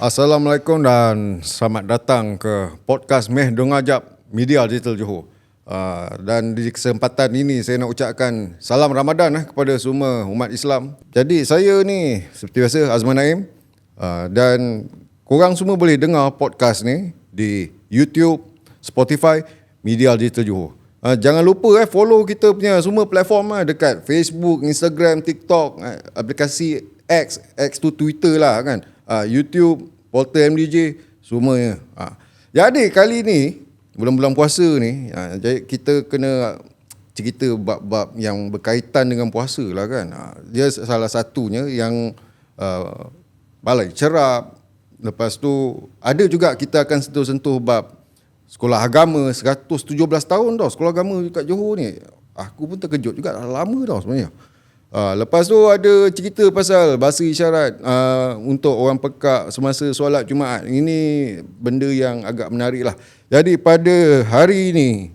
Assalamualaikum dan selamat datang ke podcast Meh Dongajap Media Digital Johor. Dan di kesempatan ini saya nak ucapkan salam Ramadan kepada semua umat Islam. Jadi saya ni seperti biasa Azman Naim, dan korang semua boleh dengar podcast ni di YouTube, Spotify, Media Digital Johor. Jangan lupa follow kita punya semua platform dekat Facebook, Instagram, TikTok, aplikasi X tu Twitter lah kan. YouTube, Portal MDJ, semuanya. Jadi kali ni bulan-bulan puasa ni, jadi kita kena cerita bab-bab yang berkaitan dengan puasa lah kan. Dia salah satunya yang balai cerap. Lepas tu ada juga kita akan sentuh-sentuh bab sekolah agama 117 tahun dah sekolah agama kat Johor ni. Aku pun terkejut juga, dah lama dah sebenarnya. Lepas tu ada cerita pasal bahasa isyarat untuk orang pekak semasa solat Jumaat. Ini benda yang agak menarik lah. Jadi pada hari ini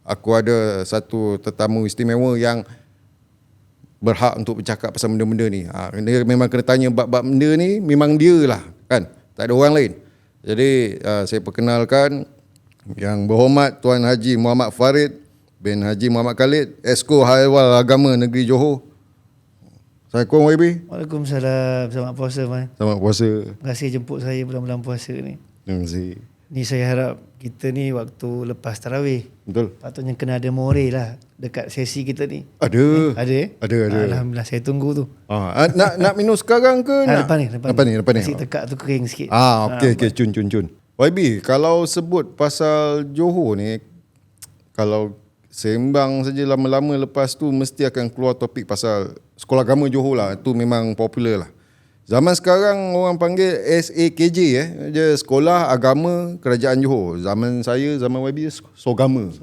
aku ada satu tetamu istimewa yang berhak untuk bercakap pasal benda-benda ni. Dia memang kena tanya bab-bab benda ni, memang dia lah kan, tak ada orang lain. Jadi saya perkenalkan Yang Berhormat Tuan Haji Muhammad Farid bin Haji Muhammad Khalid, Esko Haiwal Agama Negeri Johor. Assalamualaikum YB. Waalaikumsalam. Selamat puasa, Man. Selamat puasa. Terima kasih jemput saya bulan-bulan puasa ni. Terima kasih. Ni saya harap kita ni waktu lepas tarawih, Betul. patutnya kena ada more lah dekat sesi kita ni. Ada. Ada Ada. Alhamdulillah, saya tunggu tu. Nak minum sekarang ke nak? Lepas ni. Lepas ni. Nasi tekak tu kering sikit. Okey. Cun. YB, kalau sebut pasal Johor ni, kalau sembang saja lama-lama, lepas tu mesti akan keluar topik pasal sekolah agama Johor lah. Itu memang popular lah. Zaman sekarang orang panggil SAKJ, dia Sekolah Agama Kerajaan Johor. Zaman saya, zaman YB, Sogama.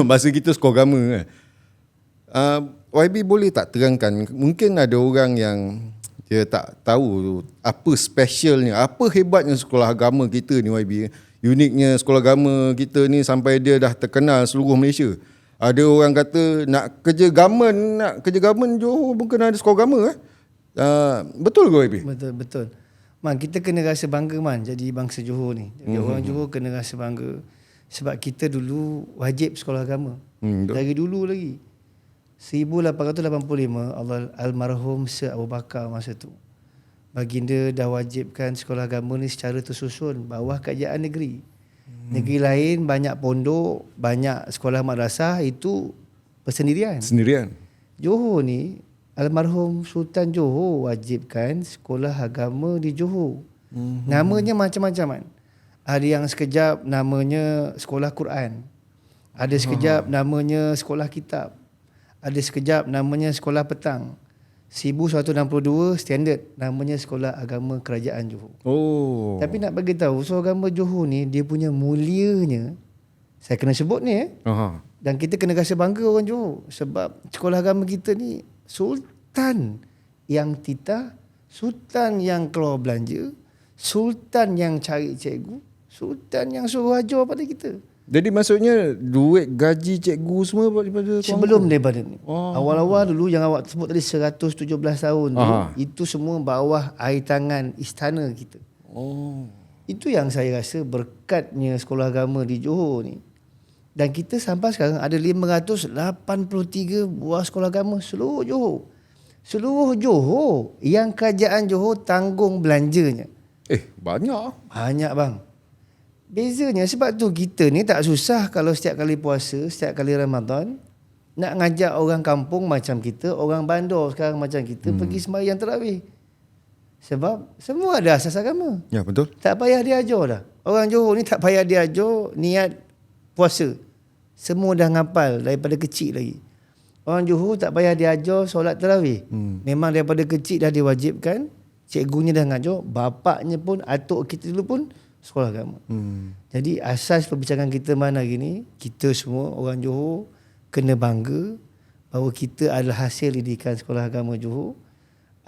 Bahasa kita Sogama kan. YB boleh tak terangkan, mungkin ada orang yang dia tak tahu apa specialnya, apa hebatnya sekolah agama kita ni YB. Uniknya sekolah agama kita ni sampai dia dah terkenal seluruh Malaysia. Ada orang kata nak kerja gamen Johor pun kena ada sekolah agama. Betul ke YB? Betul. Man, kita kena rasa bangga, Man, jadi bangsa Johor ni. Jadi orang Johor kena rasa bangga. Sebab kita dulu wajib sekolah agama. Dari dulu lagi. 1885 Almarhum Sir Abu Bakar masa tu, baginda dah wajibkan sekolah agama ni secara tersusun bawah kerajaan negeri. Negeri lain banyak pondok, banyak sekolah madrasah, itu bersendirian. Johor ni Almarhum Sultan Johor wajibkan sekolah agama di Johor. Namanya macam-macam kan. Ada yang sekejap namanya sekolah Quran, ada sekejap namanya sekolah kitab, ada sekejap namanya sekolah petang. 1162 standard namanya Sekolah Agama Kerajaan Johor. Tapi nak bagi tahu, sekolah agama Johor ni dia punya mulianya, saya kena sebut ni dan kita kena rasa bangga orang Johor. Sebab sekolah agama kita ni sultan yang titah, sultan yang keluar belanja, sultan yang cari cikgu, sultan yang suruh ajar pada kita. Jadi maksudnya duit gaji cikgu semua daripada sebelum daripada ni. Awal-awal dulu yang awak sebut tadi 117 tahun tu, itu semua bawah air tangan istana kita. Itu yang saya rasa berkatnya sekolah agama di Johor ni. Dan kita sampai sekarang ada 583 buah sekolah agama seluruh Johor. Seluruh Johor yang kerajaan Johor tanggung belanjanya. Banyak bang. Bezanya sebab tu kita ni tak susah kalau setiap kali puasa, setiap kali Ramadan nak ngajak orang kampung macam kita, orang bandar sekarang macam kita pergi sembahyang tarawih. Sebab semua ada asas agama. Ya, betul. Tak payah diajar dah. Orang Johor ni tak payah diajar niat puasa. Semua dah ngapal daripada kecil lagi. Orang Johor tak payah diajar solat tarawih. Memang daripada kecil dah diwajibkan, cikgunya dah ngajar, bapaknya pun, atuk kita dulu pun sekolah agama. Jadi asas perbincangan kita mana hari ni, kita semua orang Johor kena bangga bahawa kita adalah hasil didikan sekolah agama Johor.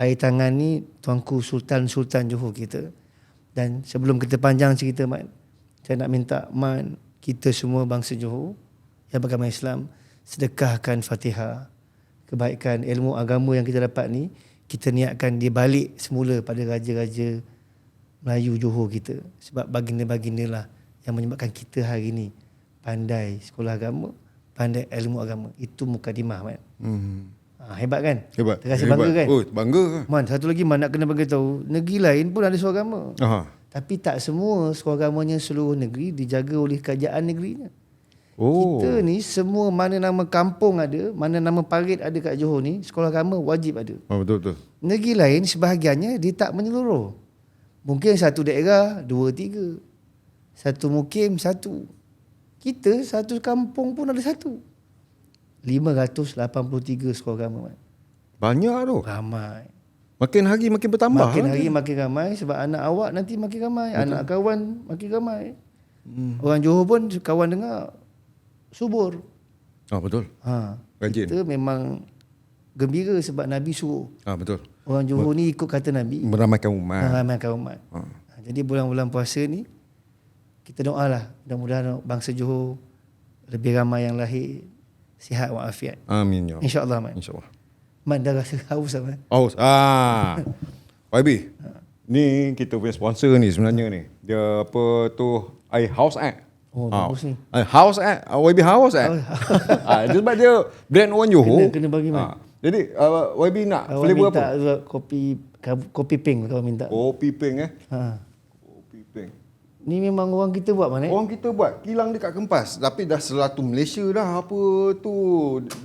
Air tangan ni tuanku Sultan Johor kita. Dan sebelum kita panjang cerita, Man, saya nak minta Man, kita semua bangsa Johor yang beragama Islam, sedekahkan Fatihah. Kebaikan ilmu agama yang kita dapat ni, kita niatkan dia balik semula pada raja-raja Melayu Johor kita. Sebab baginda-baginda lah yang menyebabkan kita hari ni pandai sekolah agama, pandai ilmu agama. Itu mukadimah, Man. Hebat kan? Hebat. Terasa bangga kan? Oh, bangga. Man, satu lagi Man nak kena bagi tahu, negeri lain pun ada sekolah agama. Tapi tak semua sekolah agamanya seluruh negeri dijaga oleh kerajaan negerinya. Kita ni semua mana nama kampung ada, mana nama parit ada kat Johor ni, sekolah agama wajib ada. Betul. Negeri lain sebahagiannya dia tak menyeluruh. Mungkin satu daerah, 2, 3. Satu mukim, 1. Kita satu kampung pun ada 1. 583 sekolah agama. Banyak tu. Ramai. Makin hari makin bertambah. Makin hari makin ramai sebab anak awak nanti makin ramai. Betul. Anak kawan makin ramai. Orang Johor pun kawan dengar subur. Betul. Rajin. Kita memang gembira sebab Nabi suruh. Betul. Orang Johor ni ikut kata Nabi. Meramaikan umat. Meramaikan umat. Jadi bulan-bulan puasa ni kita doalah mudah-mudahan bangsa Johor lebih ramai yang lahir sihat walafiat. Amin ya. InsyaAllah, Man. InsyaAllah. Man dah rasa haus lah, Man. Haus. YB. Ni kita punya sponsor ni sebenarnya ni. Dia apa tu? House Act. Bagus ni. House Act. YB House Act. Itu sebab dia brand orang Johor. Kena bagi, Man. Jadi YB nak Kawan flavor minta apa? kopi pink kawan minta. Kopi pink Kopi pink. Ni memang orang kita buat, Man. Orang kita buat kilang dekat Kempas. Tapi dah selatu Malaysia dah apa tu.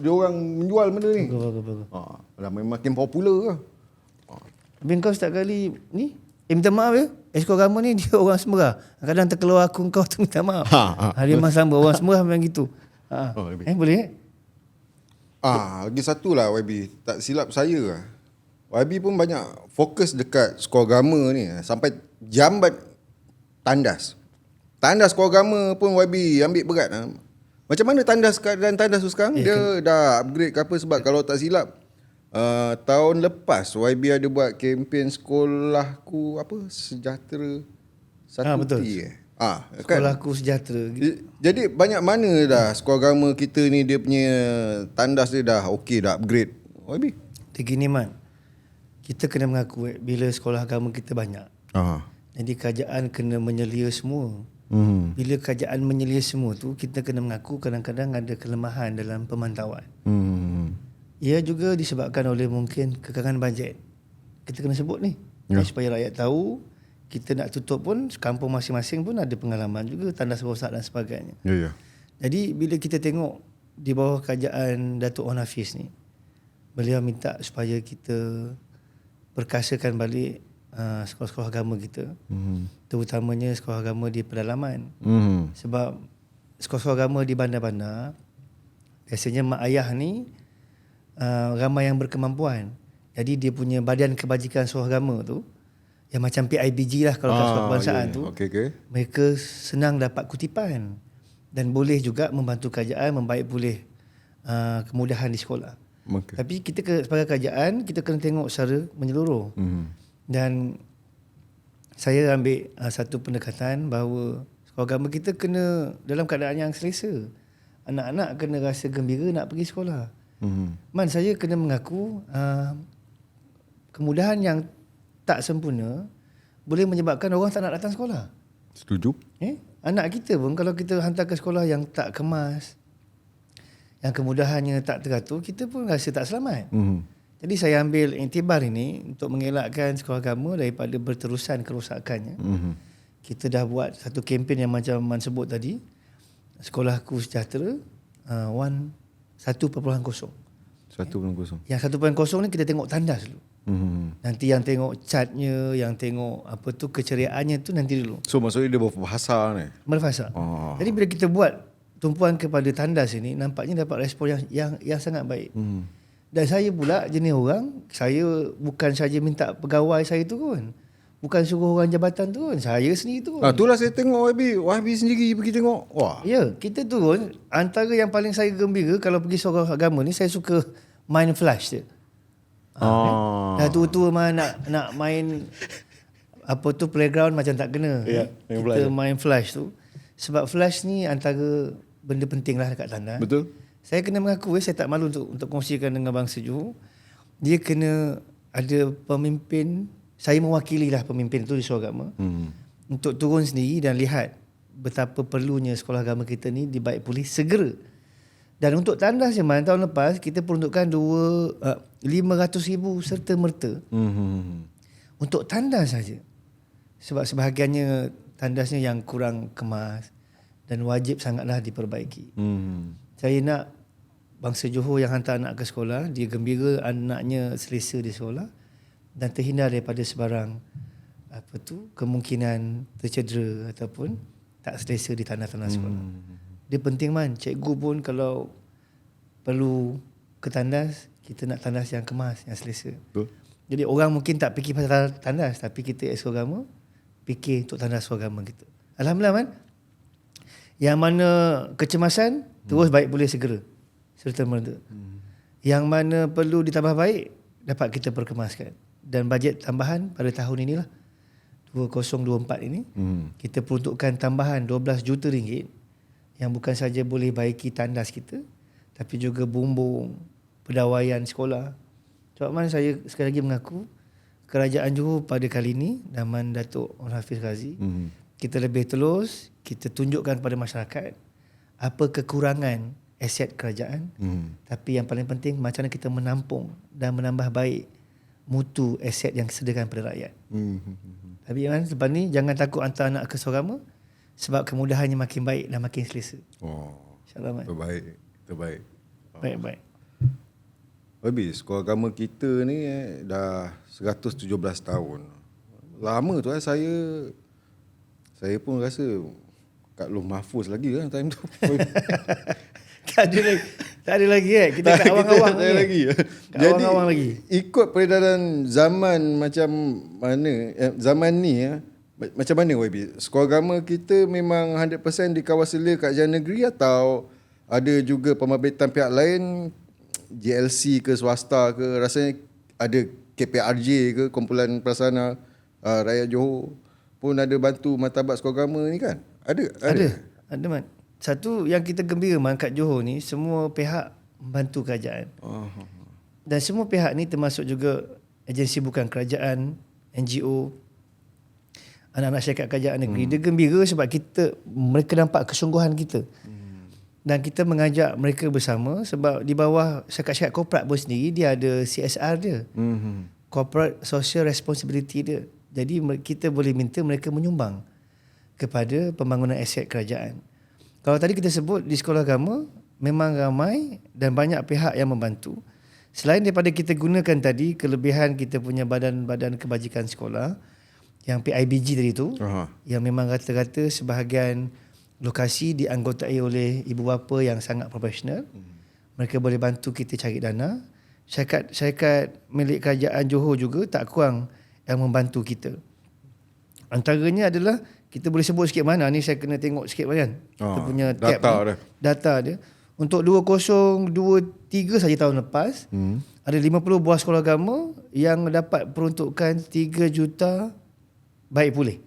Dia orang menjual benda ni. Bagus. Dah makin popular ke. Tapi kau setiap kali ni minta maaf ya. Esko agama ni dia orang Semerah. Kadang terkeluar aku kau tu minta maaf. Dia memang sama orang Semerah memang gitu. Boleh lagi satu lah YB. Tak silap saya lah. YB pun banyak fokus dekat sekolah agama ni. Sampai jambat tandas. Tandas sekolah agama pun YB ambil berat. Macam mana tandas dan tandas tu sekarang? Dia dah upgrade ke apa? Sebab kalau tak silap tahun lepas YB ada buat kempen sekolahku apa? Sejahtera satu betul. Sekolahku sejahtera. Jadi banyak mana dah sekolah agama kita ni dia punya tandas dia dah okey, dah upgrade. YB. Dia gini, Man. Kita kena mengaku bila sekolah agama kita banyak. Jadi kerajaan kena menyelia semua. Bila kerajaan menyelia semua tu, kita kena mengaku kadang-kadang ada kelemahan dalam pemantauan. Ia juga disebabkan oleh mungkin kekangan bajet. Kita kena sebut ni. Supaya rakyat tahu, kita nak tutup pun, kampung masing-masing pun ada pengalaman juga, tandas rosak dan sebagainya. Jadi bila kita tengok di bawah kerajaan Datuk Wan Hafiz ni, beliau minta supaya kita perkasakan balik sekolah-sekolah agama kita, terutamanya sekolah agama di pedalaman. Sebab sekolah-sekolah agama di bandar-bandar biasanya mak ayah ni ramai yang berkemampuan. Jadi dia punya badan kebajikan sekolah agama tu yang macam PIBG lah kalau kat sekolah kebangsaan tu, mereka senang dapat kutipan dan boleh juga membantu kerajaan membaik pulih kemudahan di sekolah. Tapi kita sebagai kerajaan kita kena tengok secara menyeluruh. Dan saya ambil satu pendekatan bahawa sekolah agama kita kena dalam keadaan yang selesa. Anak-anak kena rasa gembira nak pergi sekolah. Man, saya kena mengaku kemudahan yang tak sempurna boleh menyebabkan orang tak nak datang sekolah. Setuju. Anak kita pun kalau kita hantar ke sekolah yang tak kemas, yang kemudahannya tak teratur, kita pun rasa tak selamat. Jadi saya ambil iktibar ini untuk mengelakkan sekolah agama daripada berterusan kerosakannya. Kita dah buat satu kempen yang macam Man sebut tadi, Sekolahku Sejahtera 1.0. 1.0. Yang 1.0 ni kita tengok tandas dulu. Nanti yang tengok catnya, yang tengok apa tu keceriaannya tu nanti dulu. So maksudnya dia berfasa ni. Berfasa. Jadi bila kita buat tumpuan kepada tandas ini, nampaknya dapat respon yang sangat baik. Dan saya pula jenis orang, saya bukan saja minta pegawai saya tu kan. Bukan suruh orang jabatan tu kan. Saya sendiri tu kan. Itulah saya tengok YB sendiri pergi tengok. Wah. Ya, kita turun. Antara yang paling saya gembira kalau pergi sekolah agama ni, saya suka main flash je. Dah tua-tua nak main apa tu playground macam tak kena. Kita main flash tu. Sebab flash ni antara benda penting lah dekat tandas. Betul. Saya kena mengaku, saya tak malu untuk kongsikan dengan bangsa Johor. Dia kena ada pemimpin saya mewakililah pemimpin itu di sekolah agama untuk turun sendiri dan lihat betapa perlunya sekolah agama kita ni dibaik pulih segera. Dan untuk tandas je Man, tahun lepas kita peruntukkan 500,000 serta merta untuk tandas saja. Sebab sebahagiannya tandasnya yang kurang kemas dan wajib sangatlah diperbaiki. Saya nak bangsa Johor yang hantar anak ke sekolah, dia gembira anaknya selesa di sekolah dan terhindar daripada sebarang kemungkinan tercedera ataupun tak selesa di tandas-tandas sekolah. Dia penting Man, cikgu pun kalau perlu ke tandas, kita nak tandas yang kemas, yang selesa. Betul. Jadi orang mungkin tak fikir pasal tandas, tapi kita sekolah agama fikir untuk tandas sekolah agama kita. Alhamdulillah Man. Yang mana kecemasan terus baik boleh segera serta merta. Yang mana perlu ditambah baik dapat kita perkemaskan. Dan bajet tambahan pada tahun inilah 2024 ini kita peruntukkan tambahan 12 juta ringgit yang bukan saja boleh baiki tandas kita tapi juga bumbung, pendawaian sekolah. Sebab Man, saya sekali lagi mengaku Kerajaan Johor pada kali ini zaman Datuk Hafiz Razi kita lebih telus, kita tunjukkan kepada masyarakat apa kekurangan aset kerajaan tapi yang paling penting macam mana kita menampung dan menambah baik mutu aset yang disediakan kepada rakyat. Tapi Man, lepas ni jangan takut hantar anak ke sekolah agama sebab kemudahannya makin baik dan makin selesa. InsyaAllah Man. Terbaik. Baik. Habis sekolah agama kita ni dah 117 tahun. Lama tu saya pun rasa kat Loh Mahfuz lagi kan time tu. Tak ada lagi kita kat awang-awang lagi. Jadi awang-awang lagi. Ikut peredaran zaman macam mana zaman ni macam mana YB? Sekolah agama kita memang 100% dikawal kerajaan negeri atau ada juga pembibitan pihak lain, JLC ke swasta ke, rasanya ada KPRJ ke, Kumpulan Prasarana Rakyat Johor pun ada bantu martabat sekolah agama ni kan? Ada Man. Satu yang kita gembira Man kat Johor ni, semua pihak membantu kerajaan. Dan semua pihak ni termasuk juga agensi bukan kerajaan, NGO, anak-anak syarikat kerajaan negeri. Dia gembira sebab mereka nampak kesungguhan kita. Dan kita mengajak mereka bersama sebab di bawah syarikat-syarikat korporat pun sendiri dia ada CSR dia. Corporate Social Responsibility dia. Jadi kita boleh minta mereka menyumbang kepada pembangunan aset kerajaan. Kalau tadi kita sebut di sekolah agama memang ramai dan banyak pihak yang membantu. Selain daripada kita gunakan tadi kelebihan kita punya badan-badan kebajikan sekolah yang PIBG tadi tu, yang memang rata-rata sebahagian lokasi dianggotai oleh ibu bapa yang sangat profesional. Mereka boleh bantu kita cari dana. Syarikat milik kerajaan Johor juga tak kurang yang membantu kita. Antaranya adalah kita boleh sebut sikit mana ni, saya kena tengok sikit kan. Kita punya tab data dia. Untuk 2023 saja tahun lepas, ada 50 buah sekolah agama yang dapat peruntukan 3 juta baik pulih.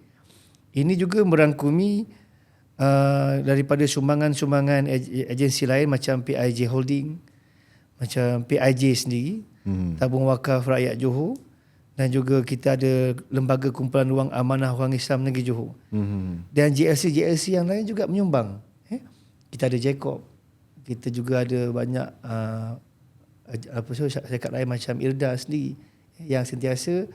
Ini juga merangkumi daripada sumbangan-sumbangan agensi lain macam PIJ Holding, macam PIJ sendiri, Tabung Wakaf Rakyat Johor, dan juga kita ada Lembaga Kumpulan Ruang Amanah Orang Islam Negeri Johor. Dan JLC yang lain juga menyumbang. Kita ada Jacob. Kita juga ada banyak syarikat lain macam IRDA sendiri yang sentiasa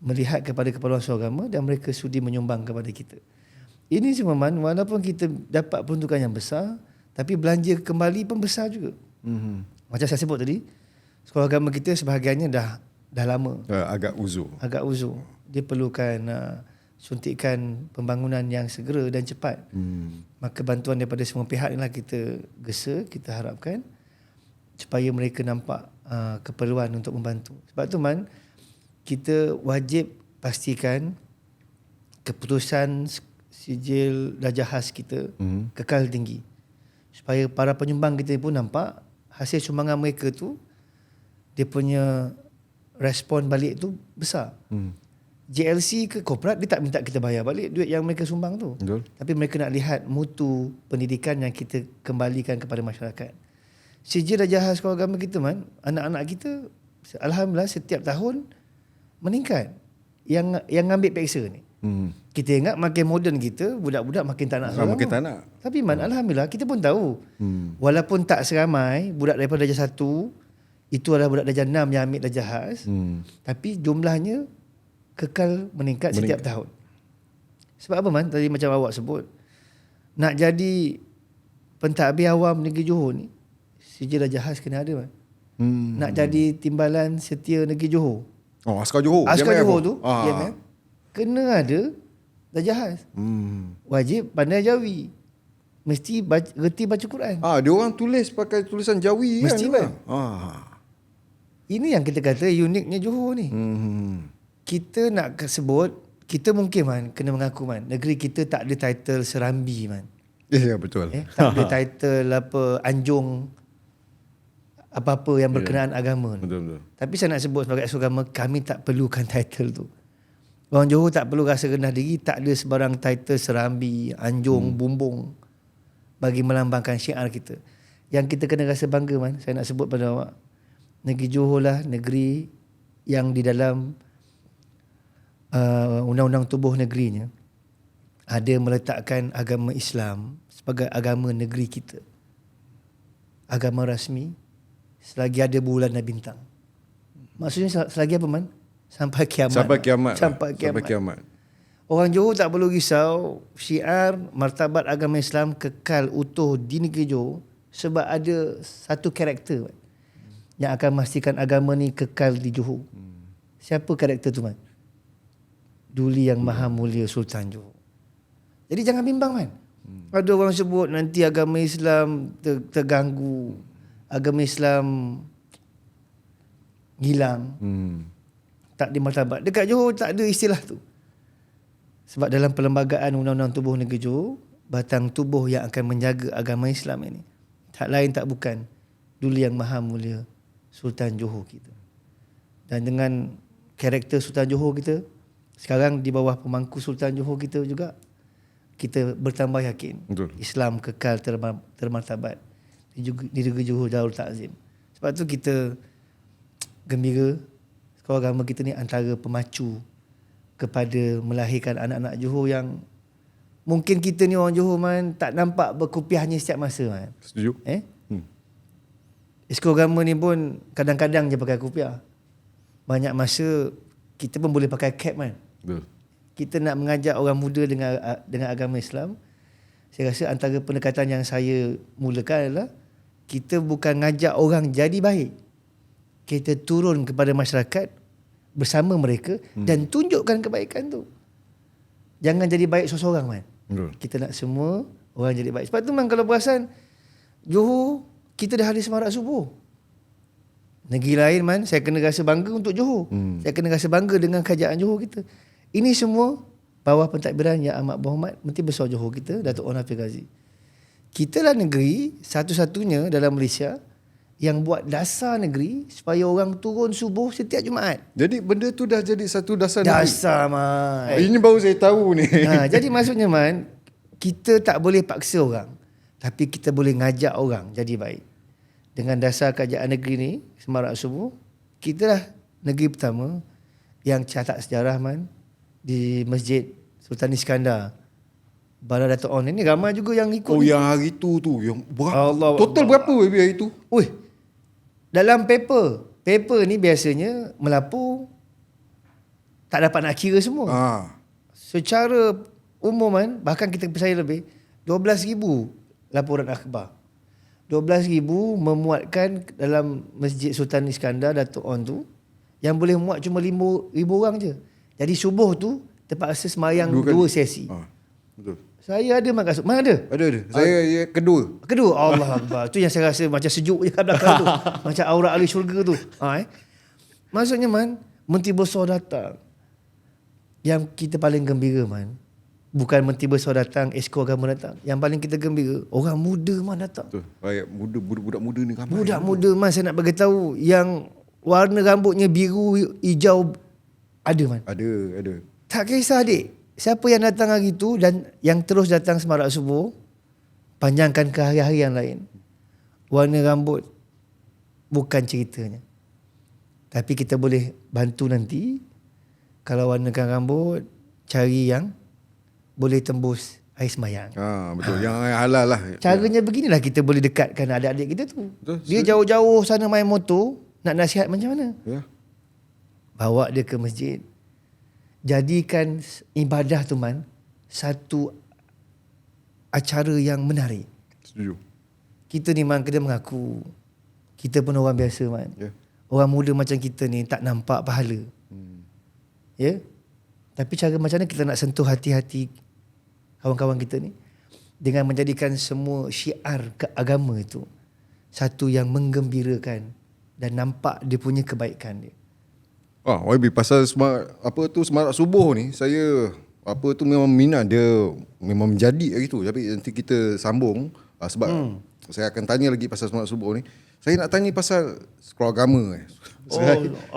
melihat kepada keperluan sekolah agama dan mereka sudi menyumbang kepada kita. Ini semua Man, walaupun kita dapat peruntukan yang besar, tapi belanja kembali pun besar juga. Macam saya sebut tadi, sekolah agama kita sebahagiannya dah lama. Agak uzur. Dia perlukan suntikan pembangunan yang segera dan cepat. Maka bantuan daripada semua pihak inilah kita gesa, kita harapkan supaya mereka nampak keperluan untuk membantu. Sebab tu Man, kita wajib pastikan keputusan sijil darjah khas kita kekal tinggi. Supaya para penyumbang kita pun nampak hasil sumbangan mereka tu, dia punya respon balik tu besar. JLC ke korporat dia tak minta kita bayar balik duit yang mereka sumbang tu. Betul. Tapi mereka nak lihat mutu pendidikan yang kita kembalikan kepada masyarakat. Sijil darjah khas sekolah agama kita Man, anak-anak kita alhamdulillah setiap tahun meningkat. yang ambil peksa ni. Kita ingat makin moden kita, budak-budak makin tak nak sekolah. Makin tak nak. Tapi alhamdulillah kita pun tahu. Walaupun tak seramai budak daripada darjah 1, itu adalah budak darjah 6 yang ambil darjah khas. Tapi jumlahnya kekal meningkat setiap tahun. Sebab apa Man? Tadi macam awak sebut, nak jadi pentadbir awam negeri Johor ni, sijil darjah khas kena ada Man. Nak jadi timbalan setia negeri Johor. Oh, Askar Johor. Askar Johor tu, Ah. kena ada darjah khas. Wajib pandai Jawi. Mesti reti baca Quran. Dia orang tulis pakai tulisan Jawi Mesti, kan? Ini yang kita kata uniknya Johor ni. Kita nak sebut, kita mungkin Man kena mengaku Man, negeri kita tak ada title Serambi Man. Ya, betul. Tak ada title apa Anjung, apa-apa yang berkenaan agama. Betul. Tapi saya nak sebut sebagai asal agama, kami tak perlukan title tu. Orang Johor tak perlu rasa rendah diri, tak ada sebarang title Serambi, Anjung, Bumbung bagi melambangkan syiar kita. Yang kita kena rasa bangga Man, saya nak sebut pada awak, negeri Johor lah negeri yang di dalam undang-undang tubuh negerinya ada meletakkan agama Islam sebagai agama negeri kita, agama rasmi selagi ada bulan dan bintang. Maksudnya selagi apa Man? Sampai kiamat. Sampai kiamat. Orang Johor tak perlu risau, syiar martabat agama Islam kekal utuh di negeri Johor sebab ada satu karakter yang akan memastikan agama ni kekal di Johor. Siapa karakter tu Man? Duli Yang Maha Mulia Sultan Johor. Jadi jangan bimbang Man. Ada orang sebut nanti agama Islam terganggu, agama Islam hilang, tak dimartabat. Dekat Johor tak ada istilah tu. Sebab dalam perlembagaan undang-undang tubuh negeri Johor, batang tubuh yang akan menjaga agama Islam ini tak lain tak bukan Duli Yang Maha Mulia Sultan Johor kita. Dan dengan karakter Sultan Johor kita sekarang di bawah pemangku Sultan Johor kita juga, kita bertambah yakin Islam kekal termartabat di negeri Johor Darul Ta'zim. Sebab tu kita gembira sekolah agama kita ni antara pemacu kepada melahirkan anak-anak Johor yang mungkin kita ni orang Johor Man tak nampak berkupiahnya setiap masa Man. Setuju. Sekolah agama ni pun kadang-kadang je pakai kupiah. Banyak masa kita pun boleh pakai cap Man. Betul. Kita nak mengajak orang muda dengan agama Islam. Saya rasa antara pendekatan yang saya mulakan adalah kita bukan ngajak orang jadi baik. Kita turun kepada masyarakat bersama mereka dan tunjukkan kebaikan tu. Jangan jadi baik seorang Man. Kita nak semua orang jadi baik. Sebab tu Man kalau perasan Johor kita dah ada semarak subuh. Negeri lain Man saya kena rasa bangga untuk Johor. Saya kena rasa bangga dengan kerajaan Johor kita. Ini semua bawah pentadbiran Yang Amat Berhormat Menteri Besar Johor kita, Datuk Onn Hafiz Ghazi. Kita lah negeri satu-satunya dalam Malaysia yang buat dasar negeri supaya orang turun subuh setiap Jumaat. Jadi benda tu dah jadi satu dasar negeri. Dasar Man. Ini baru saya tahu ni. Jadi maksudnya Man, kita tak boleh paksa orang, tapi kita boleh ngajak orang jadi baik. Dengan dasar kerajaan negeri ni, semarak subuh, kita lah negeri pertama yang catat sejarah Man di Masjid Sultan Iskandar. Bala Datuk Onn ini ramai juga yang ikut. Yang hari tu yang Allah total Allah. berapa baby hari tu? Dalam paper ni biasanya melapor tak dapat nak kira semua. Secara umum Man, bahkan kita percaya lebih 12,000 laporan akhbar. 12,000 memuatkan dalam Masjid Sultan Iskandar Datuk Onn tu yang boleh muat cuma 5,000 orang je. Jadi subuh tu terpaksa semayang dua sesi. Betul. Saya ada Man kasut. Mana ada? Ada. Saya kedua. Allah Akbar. Tu yang saya rasa macam sejuk je kat belakang tu. Macam aura ahli syurga tu. Maksudnya Man, Menteri Besar datang. Yang kita paling gembira Man, bukan Menteri Besar datang, Esko Agama datang. Yang paling kita gembira, orang muda Man datang. Betul. Rakyat muda, budak muda ni ramai. Budak muda Man, saya nak bagi tahu yang warna rambutnya biru, hijau ada Man. Ada. Tak kisah adik, siapa yang datang hari tu dan yang terus datang semarak subuh, panjangkan ke hari-hari yang lain. Warna rambut bukan ceritanya. Tapi kita boleh bantu nanti Kalau warnakan rambut, cari yang boleh tembus air sembahyang. Betul. Yang halal lah. Caranya beginilah kita boleh dekatkan adik-adik kita tu. Betul, Dia jauh-jauh sana main motor, nak nasihat macam mana? Ya. Bawa dia ke masjid. Jadikan ibadah tu man satu acara yang menarik. Setuju. Kita ni man kena mengaku kita pun orang biasa man. Ya. Orang muda macam kita ni tak nampak pahala. Ya. Tapi cara macam mana kita nak sentuh hati-hati kawan-kawan kita ni dengan menjadikan semua syiar ke agama itu satu yang menggembirakan dan nampak dia punya kebaikan dia. YB pasal semarak subuh ni saya memang minat dia, memang menjadi gitu. Tapi nanti kita sambung sebab saya akan tanya lagi pasal semarak subuh ni. Saya nak tanya pasal sekolah agama.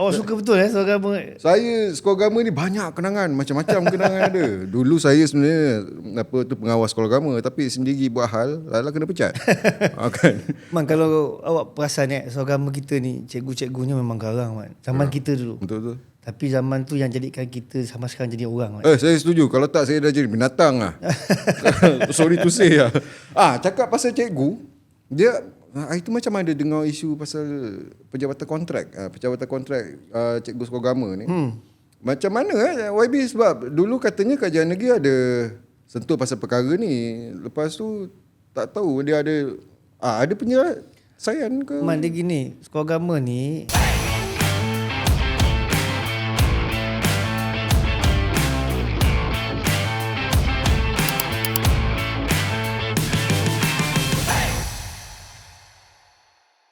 Suka betul sekolah agama. Saya sekolah agama ni banyak kenangan, macam-macam kenangan ada. Dulu saya sebenarnya pengawas sekolah agama, tapi sendiri buat hal lala kena pecat. Kan. Man, kalau awak perasan sekolah agama kita ni cikgu-cikgunya memang garang man. Zaman kita dulu. Betul. Tapi zaman tu yang jadikan kita sama sekarang jadi orang man. Saya setuju. Kalau tak saya dah jadi binatang lah. Sorry to say lah. Cakap pasal cikgu, dia itu macam ada dengar isu pasal penjabatan kontrak. Penjabatan kontrak cikgu sekolah agama ni. Macam mana YB, sebab dulu katanya kajian negeri ada sentuh pasal perkara ni. Lepas tu tak tahu dia ada penyelesaian ke? Man, dia gini, sekolah agama ni